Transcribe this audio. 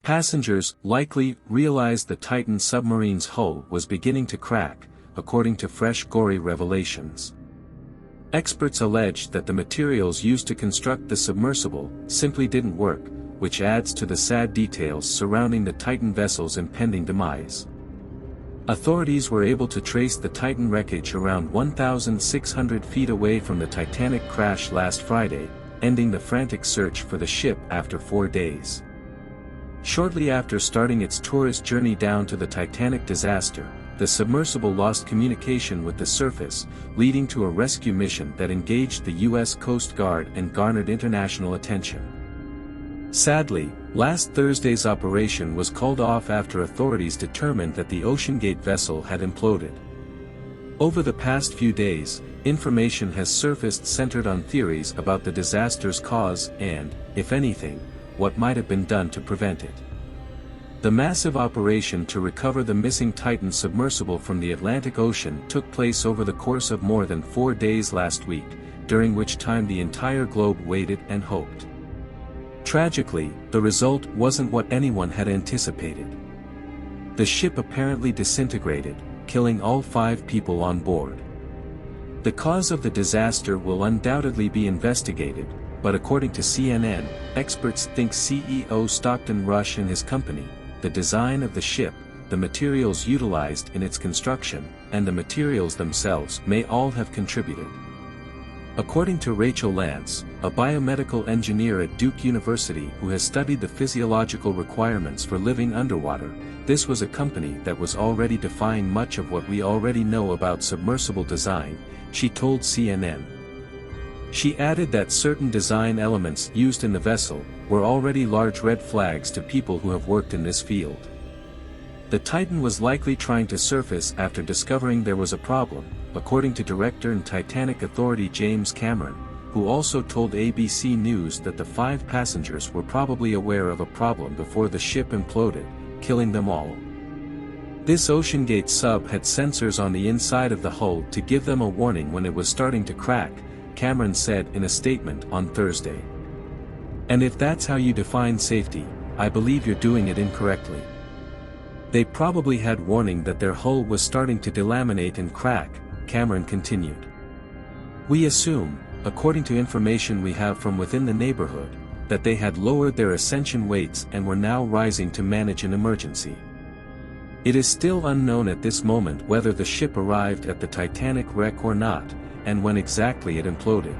Passengers likely realized the Titan submarine's hull was beginning to crack, according to fresh gory revelations. Experts alleged that the materials used to construct the submersible simply didn't work, which adds to the sad details surrounding the Titan vessel's impending demise. Authorities were able to trace the Titan wreckage around 1,600 feet away from the Titanic crash last Friday, ending the frantic search for the ship after 4 days. Shortly after starting its tourist journey down to the Titanic disaster, the submersible lost communication with the surface, leading to a rescue mission that engaged the U.S. Coast Guard and garnered international attention. Sadly, last Thursday's operation was called off after authorities determined that the OceanGate vessel had imploded. Over the past few days, information has surfaced centered on theories about the disaster's cause and, if anything, what might have been done to prevent it. The massive operation to recover the missing Titan submersible from the Atlantic Ocean took place over the course of more than 4 days last week, during which time the entire globe waited and hoped. Tragically, the result wasn't what anyone had anticipated. The ship apparently disintegrated, killing all 5 people on board. The cause of the disaster will undoubtedly be investigated, but according to CNN, experts think CEO Stockton Rush and his company, the design of the ship, the materials utilized in its construction, and the materials themselves may all have contributed. According to Rachel Lance, a biomedical engineer at Duke University who has studied the physiological requirements for living underwater, this was a company that was already defying much of what we already know about submersible design, she told CNN. She added that certain design elements used in the vessel were already large red flags to people who have worked in this field. The Titan was likely trying to surface after discovering there was a problem, according to Director and Titanic Authority James Cameron, who also told ABC News that the 5 passengers were probably aware of a problem before the ship imploded, killing them all. This OceanGate sub had sensors on the inside of the hull to give them a warning when it was starting to crack, Cameron said in a statement on Thursday. And if that's how you define safety, I believe you're doing it incorrectly. They probably had warning that their hull was starting to delaminate and crack, Cameron continued. We assume, according to information we have from within the neighborhood, that they had lowered their ascension weights and were now rising to manage an emergency. It is still unknown at this moment whether the ship arrived at the Titanic wreck or not, and when exactly it imploded.